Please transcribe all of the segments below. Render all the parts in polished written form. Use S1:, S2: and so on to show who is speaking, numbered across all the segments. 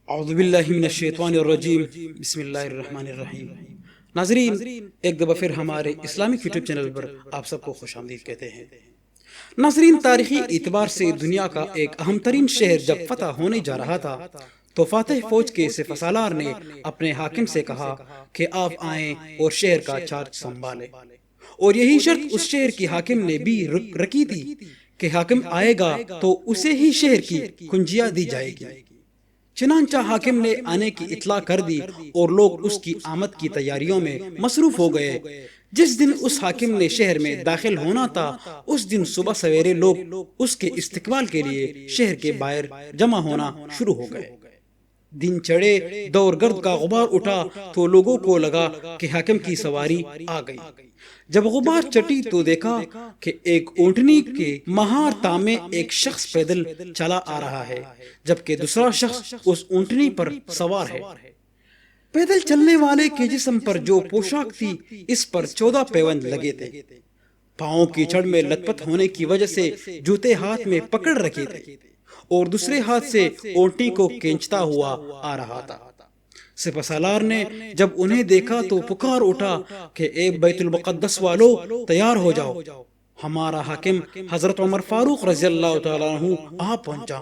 S1: اعوذ باللہ من الشیطان الرجیم، بسم اللہ الرحمن الرحیم۔ ناظرین، ایک دفعہ پھر ہمارے اسلامک یوٹیوب چینل پر آپ سب کو خوش آمدید کہتے ہیں۔ ناظرین، تاریخی اعتبار سے دنیا کا ایک اہم ترین شہر جب فتح ہونے جا رہا تھا تو فاتح فوج کے سپہ سالار نے اپنے حاکم سے کہا کہ آپ آئیں اور شہر کا چارج سنبھالیں، اور یہی شرط اس شہر کی حاکم نے بھی رکھی تھی کہ حاکم آئے گا تو اسے ہی شہر کی کنجیاں دی جائے گی۔ چنانچہ حاکم نے آنے کی اطلاع کر دی اور لوگ اس کی آمد کی تیاریوں میں مصروف ہو گئے۔ جس دن اس حاکم نے شہر میں داخل ہونا تھا، اس دن صبح سویرے لوگ اس کے استقبال کے لیے شہر کے باہر جمع ہونا شروع ہو گئے۔ دن چڑھے، دور گرد کا غبار اٹھا تو لوگوں کو لگا کہ حاکم کی سواری آ گئی۔ جب غبار چٹی تو دیکھا کہ ایک اونٹنی کے مہار تامے ایک شخص پیدل چلا آ رہا ہے، جبکہ دوسرا شخص اس اونٹنی پر سوار ہے۔ پیدل چلنے والے کے جسم پر جو پوشاک تھی، اس پر 14 پیوند لگے تھے۔ پاؤں کی چڑھ میں لت پت ہونے کی وجہ سے جوتے ہاتھ میں پکڑ رکھے تھے اور دوسرے ہاتھ سے اونٹنی کو کھینچتا ہوا آ رہا تھا۔ سپہ سالار نے جب انہیں دیکھا تو پکار اٹھا کہ اے بیت المقدس والو، تیار ہو جاؤ، ہمارا حاکم حضرت عمر فاروق رضی اللہ تعالیٰ عنہ آ پہنچا۔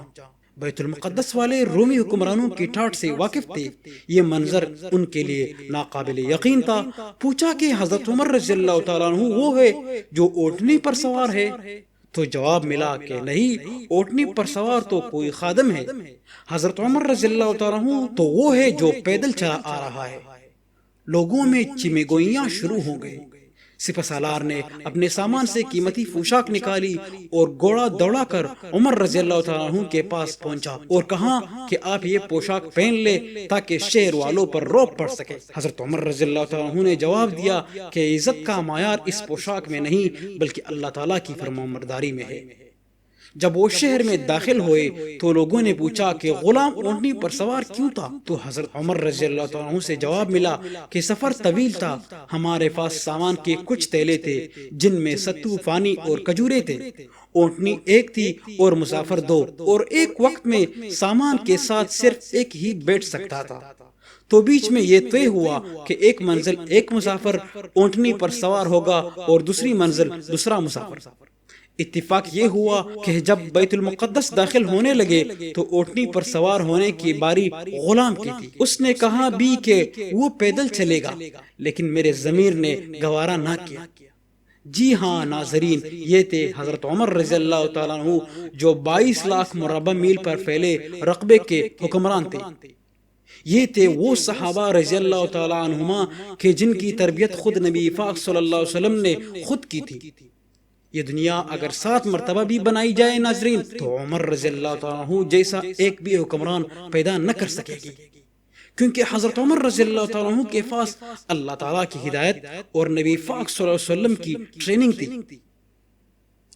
S1: بیت المقدس والے رومی حکمرانوں کی ٹھاٹھ سے واقف تھے۔ یہ منظر ان کے لیے ناقابل یقین تھا۔ پوچھا کہ حضرت عمر رضی اللہ تعالیٰ عنہ وہ ہے جو اونٹنی پر سوار ہے؟ تو جواب ملا کہ نہیں، اونٹنی پر سوار تو کوئی خادم ہے، حضرت عمر رضی اللہ تعالیٰ عنہ تو وہ ہے جو پیدل چلا آ رہا ہے۔ لوگوں میں چیمے گوئیاں شروع ہو گئی۔ سپہ سالار نے اپنے سامان سے قیمتی پوشاک نکالی اور گھوڑا دوڑا کر عمر رضی اللہ تعالیٰ عنہ کے پاس پہنچا اور کہا کہ آپ یہ پوشاک پہن لے تاکہ شہر والوں پر رعب پڑ سکے۔ حضرت عمر رضی اللہ تعالیٰ عنہ نے جواب دیا کہ عزت کا معیار اس پوشاک میں نہیں بلکہ اللہ تعالیٰ کی فرمانبرداری میں ہے۔ جب وہ شہر میں داخل ہوئے تو لوگوں نے پوچھا کہ غلام اونٹنی پر سوار کیوں تھا؟ تو حضرت عمر رضی اللہ تعالیٰ عنہ سے جواب ملا کہ سفر طویل تھا، ہمارے پاس سامان کے کچھ تیلے تھے جن میں ستو، پانی اور کھجورے تھے۔ اونٹنی ایک تھی اور مسافر دو، اور ایک وقت میں سامان کے ساتھ صرف ایک ہی بیٹھ سکتا تھا۔ تو بیچ میں یہ طے ہوا کہ ایک منزل ایک مسافر اونٹنی پر سوار ہوگا اور دوسری منزل دوسرا مسافر۔ اتفاق یہ ہوا کہ جب بیت المقدس داخل ہونے لگے تو اونٹنی پر سوار ہونے کی باری غلام کی تھی۔ اس نے کہا بھی کہ وہ پیدل چلے گا، لیکن میرے ضمیر نے گوارا نہ کیا۔ جی ہاں ناظرین، یہ تھے حضرت عمر رضی اللہ تعالیٰ عنہ جو 22 لاکھ مربع میل پر پھیلے رقبے کے حکمران تھے۔ یہ تھے وہ صحابہ رضی اللہ تعالیٰ عنہما کہ جن کی تربیت خود نبی پاک صلی اللہ علیہ وسلم نے خود کی تھی۔ یہ دنیا اگر 7 مرتبہ بھی بنائی جائے ناظرین تو عمر رضی اللہ تعالیٰ عنہ جیسا ایک بھی حکمران پیدا نہ کر سکے گی، کیونکہ حضرت عمر رضی اللہ تعالیٰ عنہ کے پاس اللہ تعالیٰ کی ہدایت اور نبی پاک صلی اللہ علیہ وسلم کی ٹریننگ تھی۔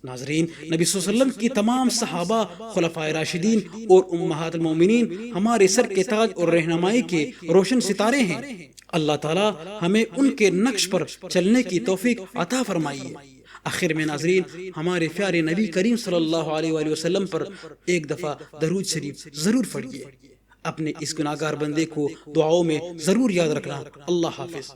S1: ناظرین، نبی صلی اللہ علیہ وسلم کی تمام صحابہ، خلفائے راشدین اور امہات المومنین ہمارے سر کے تاج اور رہنمائی کے روشن ستارے ہیں۔ اللہ تعالیٰ ہمیں ان کے نقش پر چلنے کی توفیق عطا فرمائیے۔ آخر میں ناظرین، ہمارے پیارے نبی کریم صلی اللہ علیہ وآلہ وسلم پر ایک دفعہ درود شریف ضرور پڑھیے۔ اپنے اس گناہگار بندے کو دعاؤں میں ضرور یاد رکھنا۔ اللہ حافظ۔